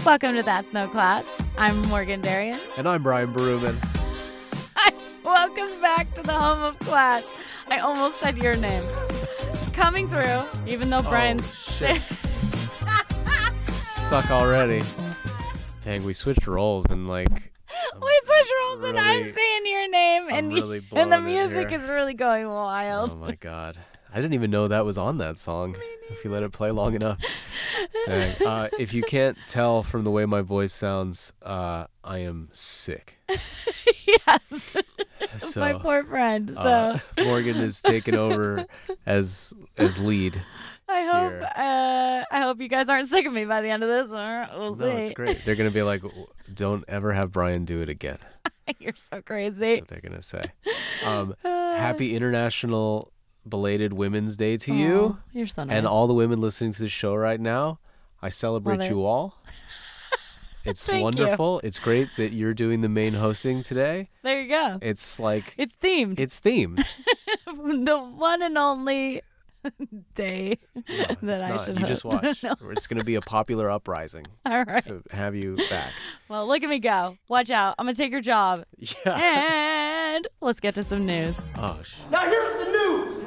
Welcome to That's No Class. I'm Morgan Darien. And I'm Brian Berumen. Welcome back to the home of class. I almost said your name. Coming through, even though Brian's shit. Suck already. Dang, we switched roles and we switched roles and I'm saying your name and the music is really going wild. Oh my god. I didn't even know that was on that song. If you let it play long enough. Dang. If you can't tell from the way my voice sounds, I am sick. Yes. So, my poor friend. Morgan is taking over as lead. I hope you guys aren't sick of me by the end of this. We'll see. No, it's great. They're gonna be like, "Don't ever have Brian do it again." You're so crazy. That's what they're gonna say. Happy International Belated Women's Day to you. You're so nice. And all the women listening to the show right now. I celebrate you all. It's wonderful. It's great that you're doing the main hosting today. There you go. It's themed. It's themed. The one and only day that I should host. You just watch. No. It's going to be a popular uprising. All right. To have you back. Well, look at me go. Watch out. I'm going to take your job. Yeah. And let's get to some news. Oh, Now here's the news.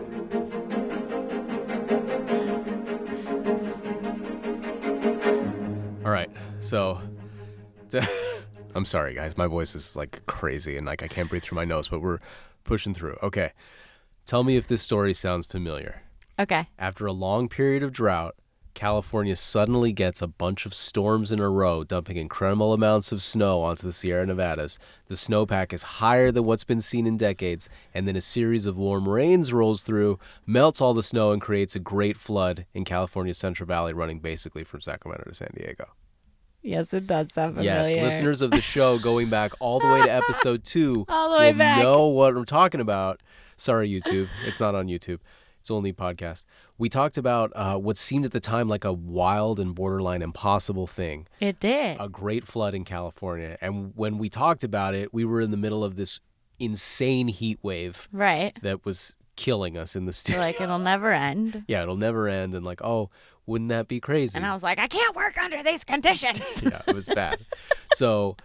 All right. So I'm sorry, guys. My voice is crazy and I can't breathe through my nose, but we're pushing through. Okay. Tell me if this story sounds familiar. Okay. After a long period of drought, California suddenly gets a bunch of storms in a row, dumping incredible amounts of snow onto the Sierra Nevadas. The snowpack is higher than what's been seen in decades, and then a series of warm rains rolls through, melts all the snow, and creates a great flood in California's Central Valley, running basically from Sacramento to San Diego. Yes, it does sound familiar. Yes, listeners of the show going back all the way to episode 2 all the way will back. know what I'm talking about. Sorry, YouTube. It's not on YouTube. It's only podcast. We talked about what seemed at the time like a wild and borderline impossible thing. It did. A great flood in California. And when we talked about it, we were in the middle of this insane heat wave. Right. That was killing us in the studio. It'll never end. Yeah, it'll never end. And wouldn't that be crazy? And I was like, I can't work under these conditions. Yeah, it was bad. So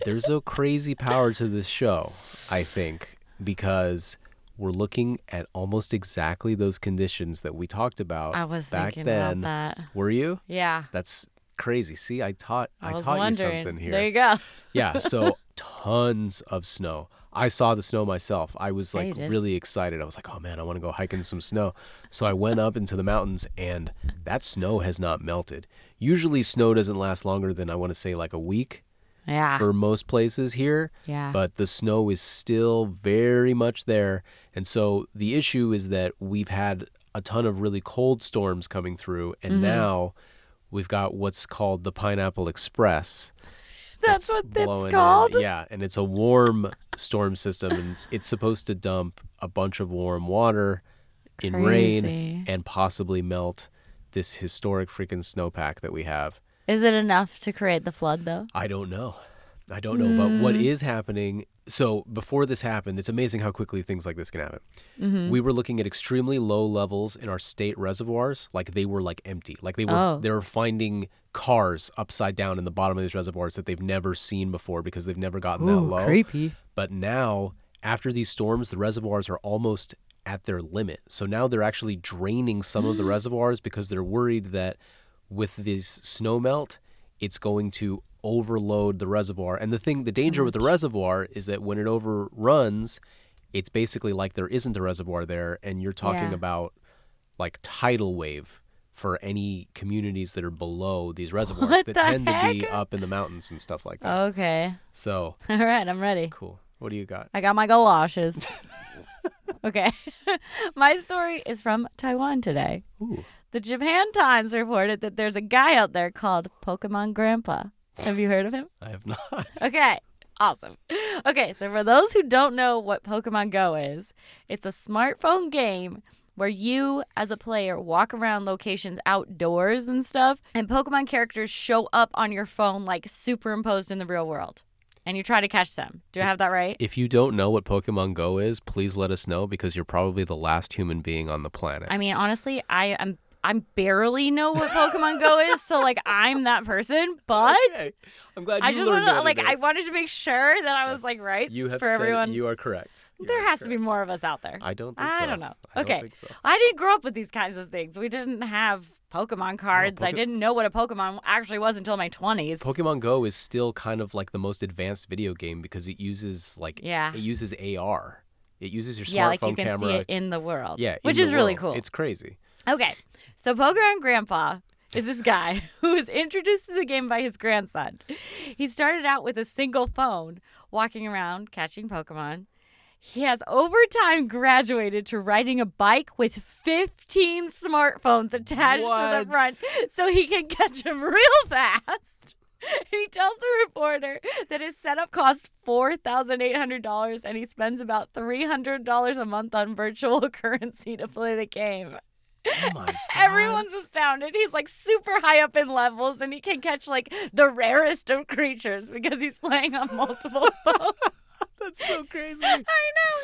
there's a crazy power to this show, I think, because we're looking at almost exactly those conditions that we talked about. I was back thinking then. about that. Were you? Yeah. That's crazy. See, I taught you something here. There you go. Yeah, so tons of snow. I saw the snow myself. I was really excited. I was like, oh man, I want to go hiking some snow. So I went up into the mountains and that snow has not melted. Usually snow doesn't last longer than I want to say a week. Yeah. For most places here. Yeah. But the snow is still very much there. And so the issue is that we've had a ton of really cold storms coming through. And now we've got what's called the Pineapple Express. That's what it's called? Yeah. And it's a warm storm system. And it's supposed to dump a bunch of warm water in rain and possibly melt this historic freaking snowpack that we have. Is it enough to create the flood, though? I don't know. But what is happening, so before this happened, it's amazing how quickly things like this can happen. Mm-hmm. We were looking at extremely low levels in our state reservoirs, they were empty. They were finding cars upside down in the bottom of these reservoirs that they've never seen before because they've never gotten that low. Creepy. But now, after these storms, the reservoirs are almost at their limit. So now they're actually draining some of the reservoirs because they're worried that with this snow melt, it's going to overload the reservoir. And the danger with the reservoir is that when it overruns, it's basically like there isn't a reservoir there, and you're talking about tidal wave for any communities that are below these reservoirs that tend to be up in the mountains and stuff like that. Okay. So. All right, I'm ready. Cool. What do you got? I got my galoshes. Okay. My story is from Taiwan today. Ooh. The Japan Times reported that there's a guy out there called Pokemon Grandpa. Have you heard of him? I have not. Okay. Awesome. Okay, so for those who don't know what Pokemon Go is, it's a smartphone game where you, as a player, walk around locations outdoors and stuff, and Pokemon characters show up on your phone superimposed in the real world. And you try to catch them. Do I have that right? If you don't know what Pokemon Go is, please let us know because you're probably the last human being on the planet. I mean, honestly, I barely know what Pokemon Go is, so like I'm that person. But Okay. I'm glad you I just learned wanna, what like it I is. wanted to make sure that I was Yes. like right You have for said everyone. you are correct. You There are has to be correct. more of us out there. I don't think so. I don't know. I Okay. don't think so. I didn't grow up with these kinds of things. We didn't have Pokemon cards. I didn't know what a Pokemon actually was until my 20s. Pokemon Go is still kind of like the most advanced video game because it uses Yeah. it uses AR. It uses your Yeah, like you smartphone can camera. see it in the world. Yeah, which in is the really world. cool. It's crazy. Okay, so Pokemon Grandpa is this guy who was introduced to the game by his grandson. He started out with a single phone, walking around catching Pokemon. He has over time graduated to riding a bike with 15 smartphones attached to the What? front so he can catch them real fast. He tells the reporter that his setup costs $4,800 and he spends about $300 a month on virtual currency to play the game. Oh my god. Everyone's astounded. He's like super high up in levels and he can catch like the rarest of creatures because he's playing on multiple phones. That's so crazy. I know.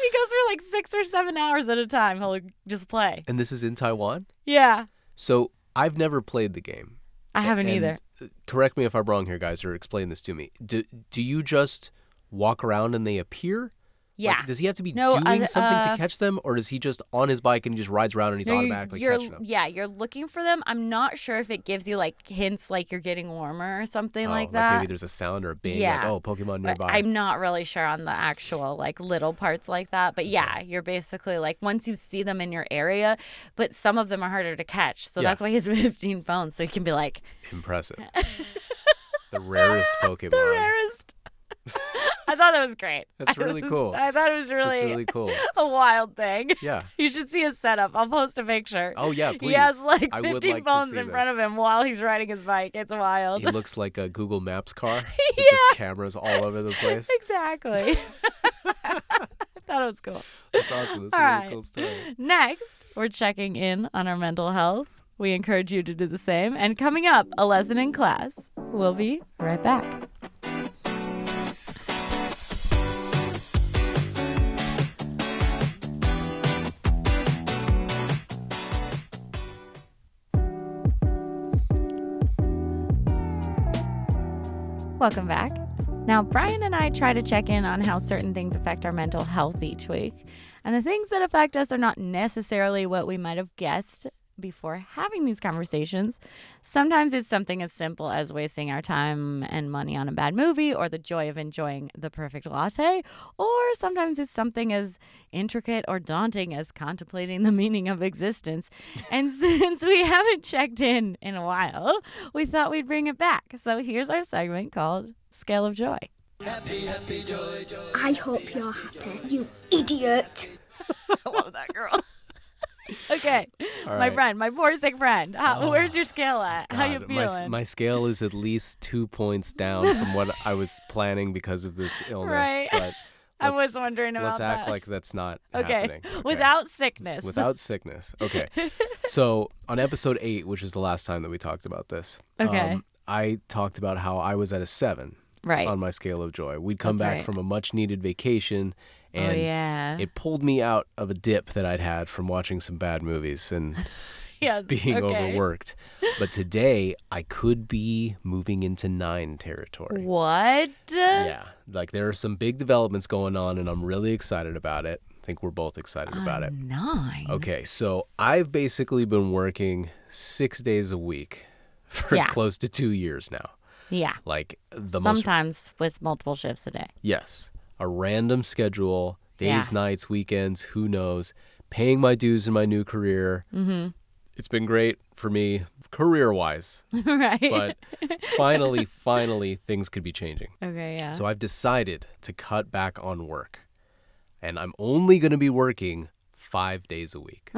He goes for like 6 or 7 hours at a time. He'll just play. And this is in Taiwan? Yeah. So I've never played the game. I haven't And, either. Correct me if I'm wrong here, guys, or explain this to me. Do you just walk around and they appear? Yeah. Like, does he have to be No, doing something to catch them, or is he just on his bike and he just rides around and he's No, automatically you're, catching them? Yeah, you're looking for them. I'm not sure if it gives you like hints like you're getting warmer or something Oh, like that. Maybe there's a sound or a bing, Yeah. like, oh, Pokemon But nearby. I'm not really sure on the actual like little parts like that. But yeah, you're basically like once you see them in your area, but some of them are harder to catch. So Yeah. that's why he has 15 phones. So he can be like Impressive. The rarest Pokemon. the rarest. I thought that was great. That's really cool. I thought it was That's really cool. a wild thing. Yeah. You should see his setup. I'll post a picture. Oh, yeah, please. He has like I 15 would like to phones see in front this. of him while he's riding his bike. It's wild. He looks like a Google Maps car with Yeah. just cameras all over the place. Exactly. I thought it was cool. That's awesome. That's All a really right. cool story. Next, we're checking in on our mental health. We encourage you to do the same. And coming up, a lesson in class. We'll be right back. Welcome back. Now, Brian and I try to check in on how certain things affect our mental health each week. And the things that affect us are not necessarily what we might have guessed before having these conversations. Sometimes it's something as simple as wasting our time and money on a bad movie or the joy of enjoying the perfect latte. Or sometimes it's something as intricate or daunting as contemplating the meaning of existence. And since we haven't checked in a while, we thought we'd bring it back. So here's our segment called Scale of Joy. I hope you're happy, you idiot. I love that girl. Okay, All my right. friend, my poor sick friend. Where's your scale at? How you God, feeling? my scale is at least 2 points down from what I was planning because of this illness. Right. But I let's- was wondering about Let's act that. like that's not Okay, happening. without sickness. Without sickness. Okay. So on episode 8, which is the last time that we talked about this, Okay. I talked about how I was at a 7 right. on my scale of joy. We'd come That's back right. from a much needed vacation, and oh yeah. it pulled me out of a dip that I'd had from watching some bad movies and yes. being okay. overworked. But today I could be moving into 9 territory. What? Yeah, like there are some big developments going on, and I'm really excited about it. I think we're both excited about it. 9. Okay, so I've basically been working 6 days a week for Yeah. close to 2 years now. Yeah. Like the most, Sometimes with multiple shifts a day. yes, a random schedule, days, Yeah. nights, weekends, who knows, paying my dues in my new career. Mm-hmm. It's been great for me career-wise, right. but finally, things could be changing. okay. Yeah. So I've decided to cut back on work, and I'm only going to be working 5 days a week.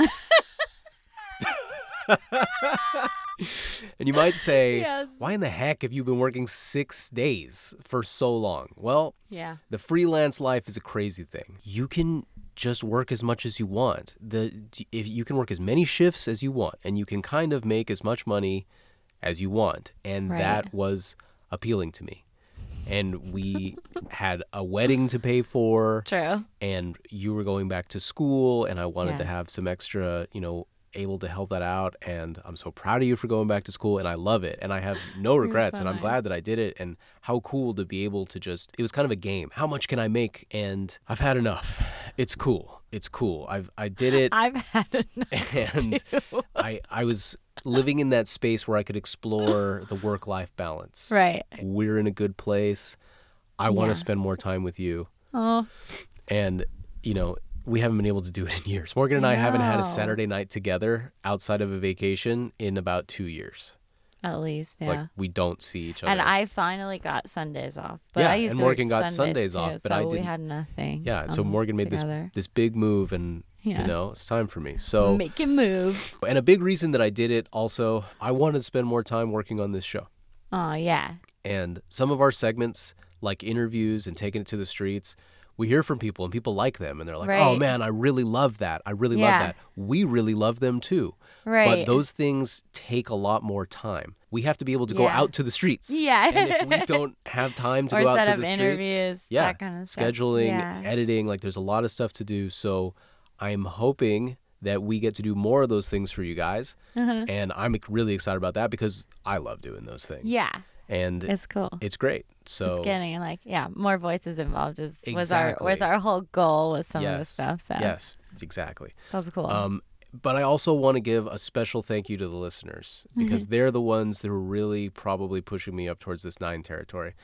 And you might say, Yes. why in the heck have you been working 6 days for so long? Well, yeah. the freelance life is a crazy thing. You can just work as much as you want. If you can work as many shifts as you want, and you can kind of make as much money as you want. And Right. that was appealing to me. And we had a wedding to pay for, True. and you were going back to school, and I wanted to Yes. have some extra, able to help that out. And I'm so proud of you for going back to school, and I love it. And I have no regrets, so and I'm nice. glad that I did it. And how cool to be able to it was kind of a game. How much can I make? And I've had enough. It's cool. It's cool. I did it. I've had enough And too. I was living in that space where I could explore the work-life balance. Right. We're in a good place. I want Yeah. to spend more time with you. Oh, And, we haven't been able to do it in years. Morgan and I haven't had a know. Saturday night together outside of a vacation in about 2 years. at least, yeah. Like, we don't see each other. And I finally got Sundays off. But Yeah, I used and to work Morgan got Sundays Sundays off, too, but so I we didn't. had nothing. Yeah, so Morgan made together. this big move, and, Yeah. it's time for me. So, Making moves. and a big reason that I did it also, I wanted to spend more time working on this show. Oh, yeah. And some of our segments, like interviews and taking it to the streets, we hear from people and people like them. And they're like, oh, Right. man, I really love that. I really Yeah. love that. We really love them too. Right. But those things take a lot more time. We have to be able to go Yeah. out to the streets. Yeah. And if we don't have time to or go out set to up the streets, interviews, yeah, that kind of stuff. scheduling, Yeah. editing, like there's a lot of stuff to do. So I'm hoping that we get to do more of those things for you guys. And I'm really excited about that because I love doing those things. Yeah. And It's cool. it's great. So It's getting more voices involved was Exactly. our whole goal with some of the yes, stuff. So yes, exactly. that was cool. But I also want to give a special thank you to the listeners because they're the ones that are really probably pushing me up towards this 9 territory.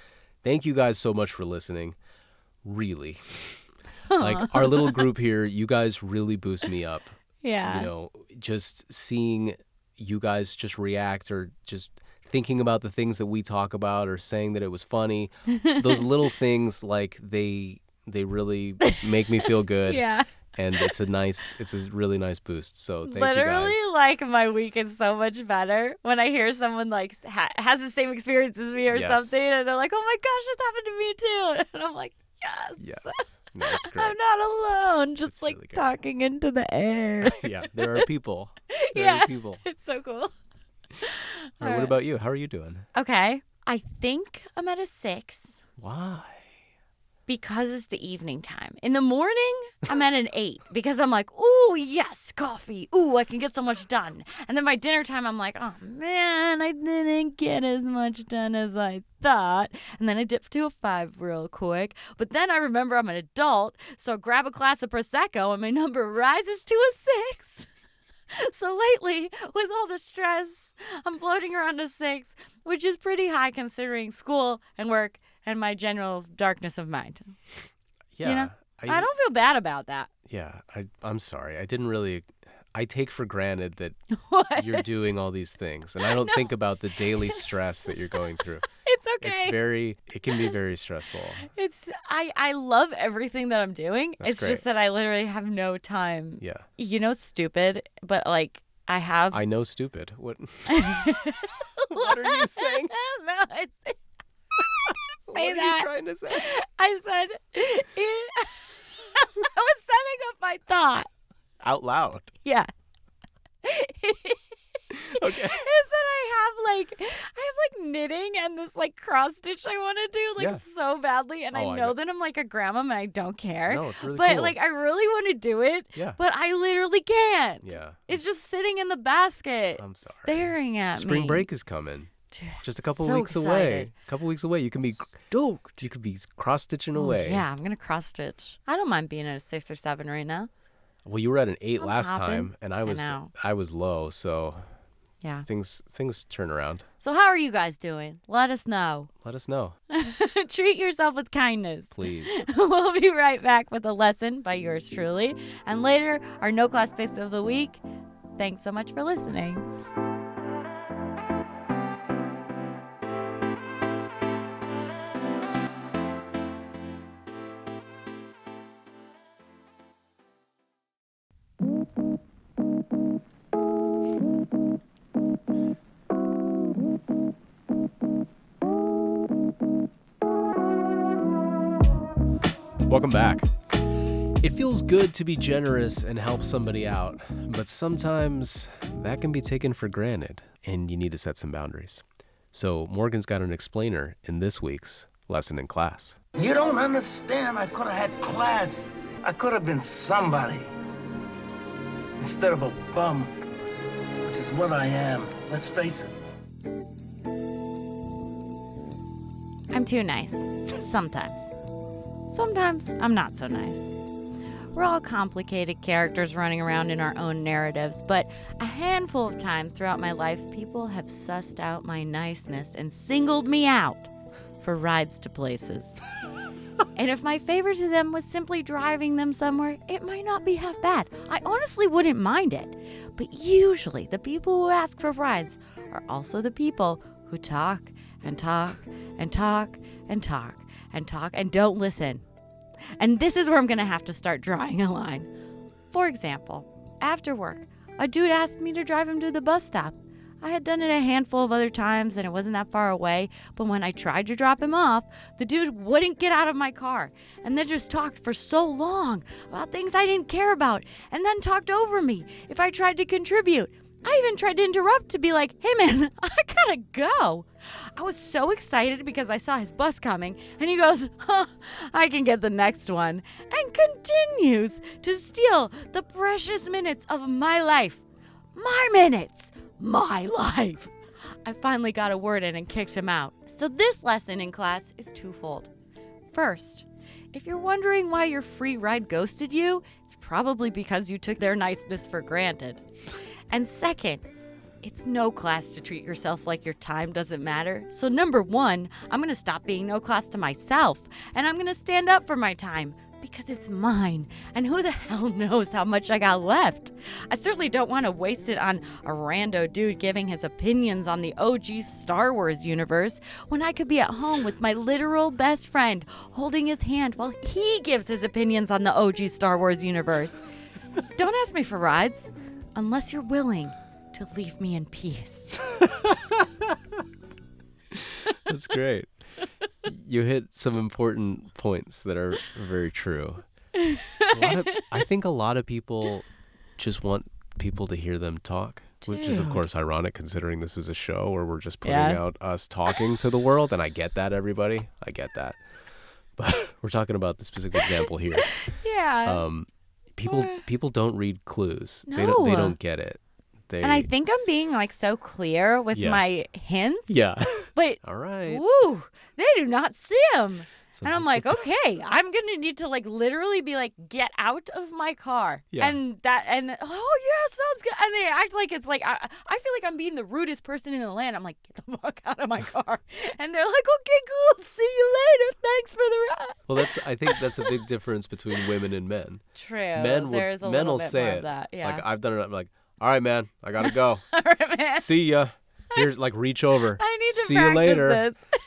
Thank you guys so much for listening. Really. Like our little group here, you guys really boost me up. yeah. Just seeing you guys just react or just thinking about the things that we talk about or saying that it was funny. Those little things, like they really make me feel good. Yeah. And it's a really nice boost. So thank Literally, you guys. like my week is so much better when I hear someone like has the same experience as me or Yes. something, and they're like, "Oh my gosh, this happened to me too," and I'm like, "Yes, Yes. No, it's great. I'm not alone." Just It's like really great. talking into the air. Yeah, there are people. There Yeah. are people. It's so cool. All right, what about you? How are you doing? Okay, I think I'm at a 6 Why? because it's the evening time. In the morning, I'm at an 8 because I'm like, "Ooh, yes, coffee. Ooh, I can get so much done." And then by dinner time, I'm like, "Oh man, I didn't get as much done as I thought." And then I dip to a 5 real quick. But then I remember I'm an adult, so I grab a glass of Prosecco and my number rises to a 6. So lately, with all the stress, I'm floating around a 6, which is pretty high considering school and work and my general darkness of mind. Yeah. I don't feel bad about that. Yeah, I'm sorry. I take for granted that What? you're doing all these things, and I don't think about the daily stress that you're going through. It's okay. It can be very stressful. I love everything that I'm doing. That's It's great. just that I literally have no time. Yeah. Stupid, but like I have. I know stupid. What? What are you saying? No, it's. What are that. you trying to say? I said. I was setting up my thought. Out loud. Yeah. Okay. Is that I have knitting and this like cross stitch I want to do Yeah. so badly, and Oh, I I know know. that I'm like a grandma and I don't care. No, it's really but cool. like I really want to do it, Yeah. but I literally can't. Yeah. It's just sitting in the basket, I'm sorry. staring at me. Spring break is coming. Dude, Just a couple so weeks excited. away. A couple weeks away. You can be Stoked. You could be cross stitching Oh, away. yeah, I'm gonna cross stitch. I don't mind being at a 6 or 7 right now. Well, you were at an 8 I'm last hopping. time, and I know. was low, so Yeah. things turn around. So how are you guys doing? Let us know. Let us know, Treat yourself with kindness. please. We'll be right back with a lesson by yours truly. And later, our no class piece of the week. Thanks so much for listening. Welcome back. It feels good to be generous and help somebody out, but sometimes that can be taken for granted, and you need to set some boundaries. So Morgan's got an explainer in this week's lesson in class. You don't understand. I could have had class. I could have been somebody instead of a bum. which is what I am. Let's face it. I'm too nice. Sometimes. Sometimes I'm not so nice. We're all complicated characters running around in our own narratives, but a handful of times throughout my life, people have sussed out my niceness and singled me out for rides to places. And if my favorite to them was simply driving them somewhere, it might not be half bad. I honestly wouldn't mind it. But usually, the people who ask for rides are also the people who talk and talk and talk and talk and talk and don't listen. And this is where I'm going to have to start drawing a line. For example, after work, a dude asked me to drive him to the bus stop. I had done it a handful of other times and it wasn't that far away, but when I tried to drop him off, the dude wouldn't get out of my car and then just talked for so long about things I didn't care about and then talked over me if I tried to contribute. I even tried to interrupt to be like, hey man, I gotta go. I was so excited because I saw his bus coming and he goes, I can get the next one, and continues to steal the precious minutes of my life. My minutes. My life. I finally got a word in and kicked him out. So this lesson in class is twofold. First, if you're wondering why your free ride ghosted you, it's probably because you took their niceness for granted. And second, it's no class to treat yourself like your time doesn't matter. So number one, I'm going to stop being no class to myself, and I'm going to stand up for my time because it's mine. And who the hell knows how much I got left? I certainly don't want to waste it on a rando dude giving his opinions on the OG Star Wars universe when I could be at home with my literal best friend holding his hand while he gives his opinions on the OG Star Wars universe. Don't ask me for rides unless you're willing to leave me in peace. That's great. You hit some important points that are very true. I think a lot of people just want people to hear them talk, which is, of course, ironic considering this is a show where we're just putting out us talking to the world. And I get that, everybody. I get that. But we're talking about the specific example here. Yeah. People don't read clues. No. They don't get it. And I think I'm being like so clear with my hints. Yeah. But all right. Woo, they do not see them. So and I'm like, okay, I'm gonna need to like literally be like, get out of my car. Yeah. And oh yeah, sounds good. And they act like it's like I feel like I'm being the rudest person in the land. I'm like, get the fuck out of my car. And they're like, okay, cool, see you later. Thanks for the ride. Well, I think that's a big difference between women and men. True. Men will say more it. of that. Yeah. Like I've done it. I'm like, all right, man, I gotta go. All right, man. See ya. Here's like reach over. I need to See practice you later.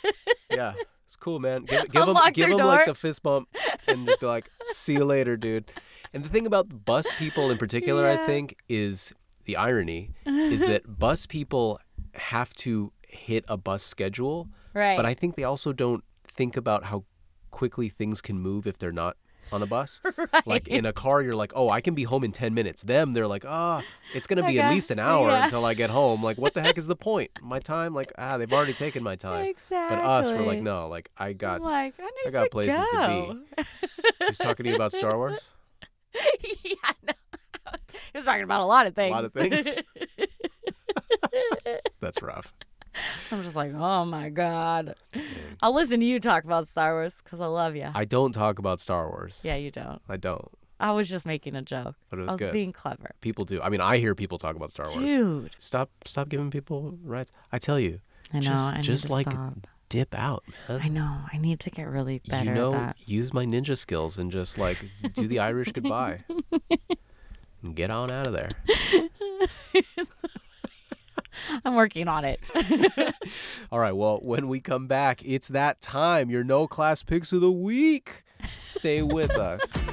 this. Yeah, it's cool, man. Give Unlock your him door. like the fist bump and just be like, see you later, dude. And the thing about bus people in particular, I think, is the irony is that bus people have to hit a bus schedule, Right. but I think they also don't think about how quickly things can move if they're not on a bus. Right. Like in a car, you're like, oh, I can be home in 10 minutes. Them, they're like, it's going to be at least an hour until I get home. Like, what the heck is the point? My time? Like, they've already taken my time. Exactly. But us, we're like, no, like, I got places to be. He's talking to you about Star Wars? Yeah, no. He was talking about a lot of things. A lot of things? That's rough. I'm just like, oh my God. I'll listen to you talk about Star Wars because I love you. I don't talk about Star Wars. Yeah, you don't. I don't. I was just making a joke. But it was I was good. being clever. People do. I mean, I hear people talk about Star Wars. Dude. Stop giving people rights. I tell you. I know. I need just to like stop. dip out, man. I know. I need to get really better at that. Use my ninja skills and just like do the Irish goodbye. And get on out of there. I'm working on it. All right, well, when we come back, it's that time. Your no class picks of the week. Stay with us.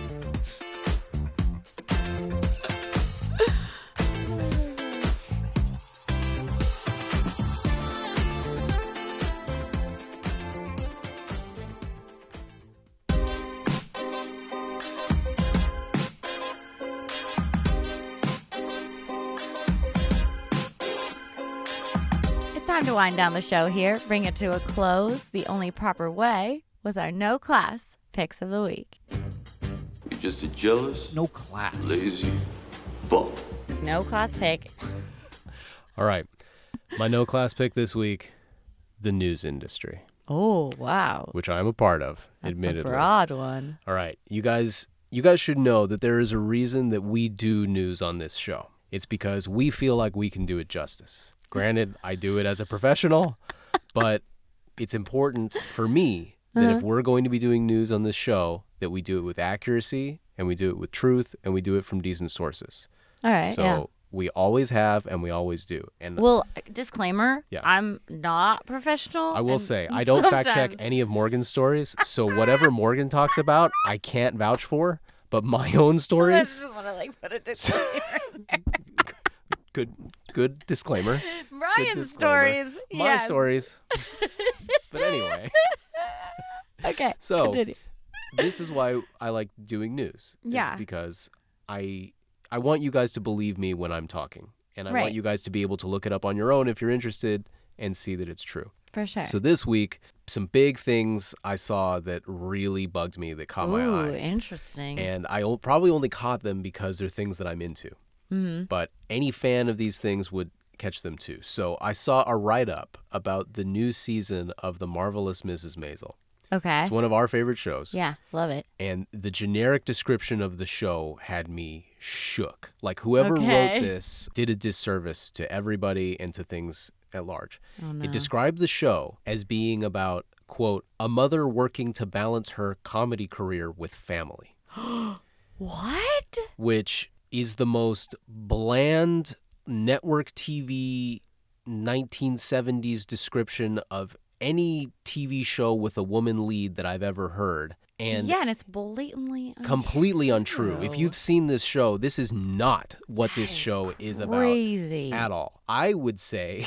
Time to wind down the show here, bring it to a close the only proper way with our no class picks of the week. You're just a jealous, No class. lazy bum. No class pick All right. My no class pick this week, the news industry, Oh, wow. which I'm a part of, That's admittedly. a broad one. All right. You guys should know that there is a reason that we do news on this show. It's because we feel like we can do it justice. Granted, I do it as a professional, but it's important for me that if we're going to be doing news on this show, that we do it with accuracy and we do it with truth and we do it from decent sources. All right. So yeah. we always have and we always do. And Well, disclaimer. Yeah. I'm not professional. I will and say, I don't fact check sometimes- any of Morgan's stories. So whatever Morgan talks about, I can't vouch for. But my own I stories, just want to put a disclaimer in there. good disclaimer. Brian's disclaimer. stories. My yes. stories. But anyway, Okay. So, continue. this is why I like doing news. Yeah. Is because I want you guys to believe me when I'm talking. And I want Right. you guys to be able to look it up on your own if you're interested and see that it's true. For sure. So this week, some big things I saw that really bugged me, that caught my Ooh, eye. interesting. And I probably only caught them because they're things that I'm into. Mm-hmm. But any fan of these things would catch them too. So I saw a write-up about the new season of The Marvelous Mrs. Maisel. Okay. It's one of our favorite shows. Yeah, love it. And the generic description of the show had me shook. Like whoever Okay. wrote this did a disservice to everybody and to things at large. Oh, no. It described the show as being about, quote, a mother working to balance her comedy career with family, What? which is the most bland network TV 1970s description of any TV show with a woman lead that I've ever heard. And yeah, and it's blatantly completely untrue. If untrue. you've seen this show, this is not what this show is crazy. about at all. I would say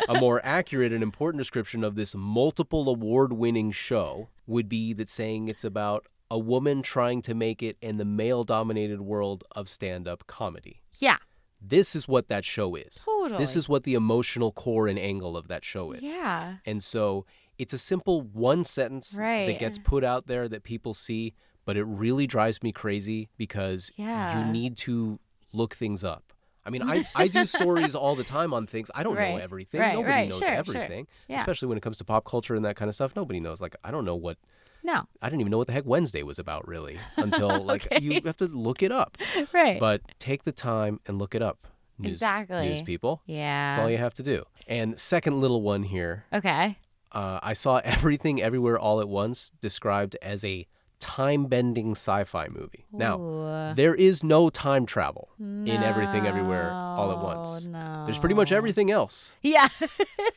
a more accurate and important description of this multiple award-winning show would be that saying it's about a woman trying to make it in the male-dominated world of stand-up comedy. Yeah, This is what that show is. totally. This is what the emotional core and angle of that show is. Yeah. And so it's a simple one sentence Right. that gets put out there that people see, but it really drives me crazy because Yeah. you need to look things up. I mean, I do stories all the time on things. I don't know Right. everything. Right, Nobody right. knows Sure, sure. everything, Yeah. especially when it comes to pop culture and that kind of stuff. Nobody knows. Like, I don't know what, No. I didn't even know what the heck Wednesday was about, really, until like Okay. you have to look it up. Right. But take the time and look it up. Exactly. News people. Yeah. That's all you have to do. And second little one here, Okay. I saw Everything Everywhere All at Once described as a time-bending sci-fi movie. Now, Ooh. there is no time travel in Everything Everywhere All at Once. No. There's pretty much everything else. Yeah.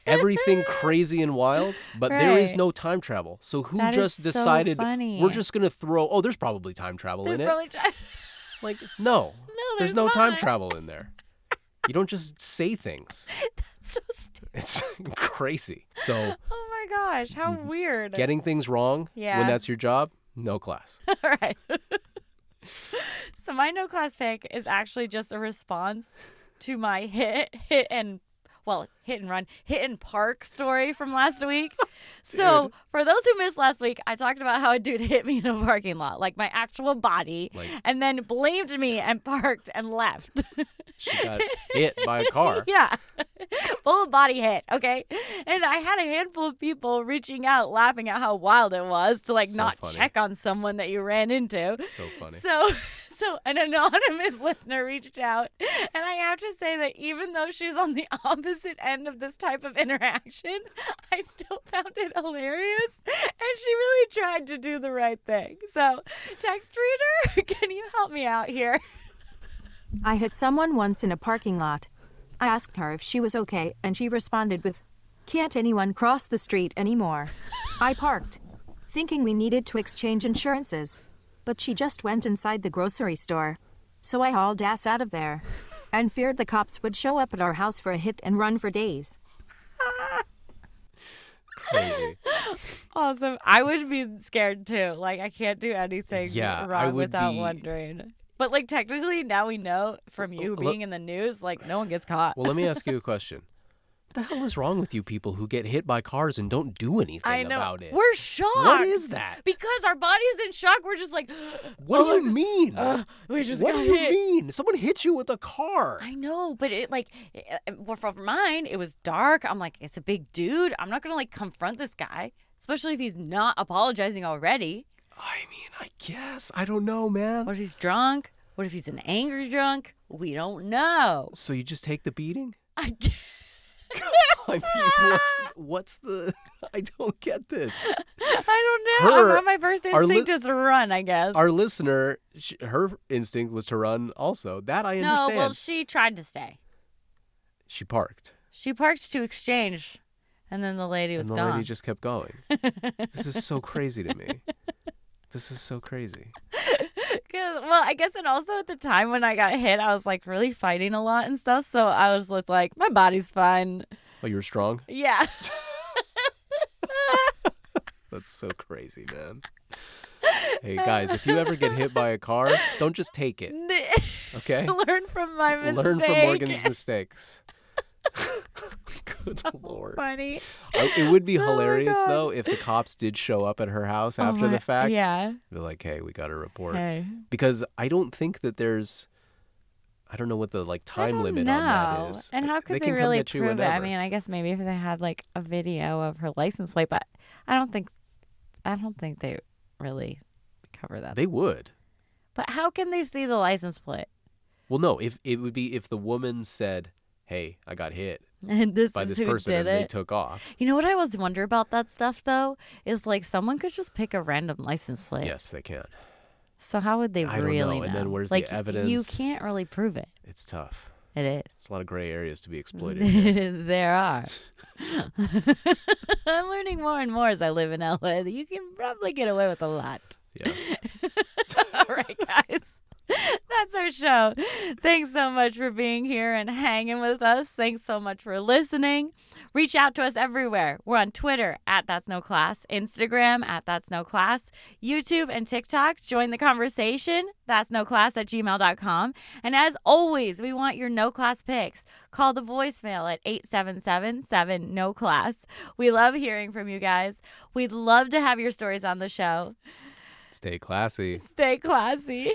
Everything crazy and wild, but there is Right. no time travel. So who That is just so decided funny. we're just going to throw, oh, there's probably time travel There's in it. probably time. Like, no. there's no time not. travel in there. You don't just say things. So stupid. It's crazy. So Oh my gosh, how weird. getting things wrong Yeah. when that's your job, no class. All right. So my no class pick is actually just a response to my hit and run, hit and park story from last week. So Dude. for those who missed last week, I talked about how a dude hit me in a parking lot, like my actual body, Like- and then blamed me and parked and left. She got hit by a car. Yeah. Full body hit, okay? And I had a handful of people reaching out, laughing at how wild it was to So not funny. check on someone that you ran into. So funny. So an anonymous listener reached out, and I have to say that even though she's on the opposite end of this type of interaction, I still found it hilarious, and she really tried to do the right thing. So, text reader, can you help me out here? I hit someone once in a parking lot. I asked her if she was okay, and she responded with, "Can't anyone cross the street anymore?" I parked, thinking we needed to exchange insurances, but she just went inside the grocery store. So I hauled ass out of there and feared the cops would show up at our house for a hit and run for days. Crazy. Awesome. I would be scared too. Like, I can't do anything Yeah, I wrong would without be- wondering. But, like, technically, now we know from you Well, being in the news, like, no one gets caught. Well, let me ask you a question. What the hell is wrong with you people who get hit by cars and don't do anything I know. about it? We're shocked. What is that? Because our body's in shock. We're just like, What do you mean? we just What got do you hit. mean? Someone hit you with a car. I know, but well, for mine, it was dark. I'm like, it's a big dude. I'm not gonna like confront this guy, especially if he's not apologizing already. I mean, I guess. I don't know, man. What if he's drunk? What if he's an angry drunk? We don't know. So you just take the beating? I guess. I mean, what's the... I don't get this. I don't know. Her- My first our instinct is to run, I guess. Our listener, her instinct was to run also. That I no, understand. well, she tried to stay. She parked. She parked to exchange, and then the lady was And the gone. lady just kept going. This is so crazy to me. This is so crazy. Well, I guess, and also at the time when I got hit, I was like really fighting a lot and stuff. So I was just like, my body's fine. Oh, you were strong? Yeah. That's so crazy, man. Hey, guys, if you ever get hit by a car, don't just take it, okay? Learn from my mistake. Learn from Morgan's mistakes. Good Lord. Funny. It would be Oh my hilarious, God. though, if the cops did show up at her house Oh after my- the fact. Yeah. Be like, hey, we got a report. Hey. Because I don't think that there's... I don't know what the time limit on that is. And how could they can come really get you prove it? I whenever. mean, I guess maybe if they had like a video of her license plate, but I don't think they really cover that. They would. But how can they see the license plate? Well, no, if it would be if the woman said, hey, I got hit And this by is this who person did and they it. took off. You know what I always wonder about that stuff though is like someone could just pick a random license plate. Yes, they can. So how would they I don't really know. And then where's the like, You evidence? can't really prove it. It's tough. It is. It's a lot of gray areas to be exploited. here. There are. I'm learning more and more as I live in LA that you can probably get away with a lot. Yeah. All right, guys. That's our show. Thanks so much for being here and hanging with us. Thanks so much for listening. Reach out to us everywhere. We're on Twitter @That'sNoClass, Instagram @That'sNoClass, YouTube and TikTok. Join the conversation. That'sNoClass@gmail.com. And as always, we want your no class picks. Call the voicemail at 877-7-NO-CLASS. We love hearing from you guys. We'd love to have your stories on the show. Stay classy. Stay classy.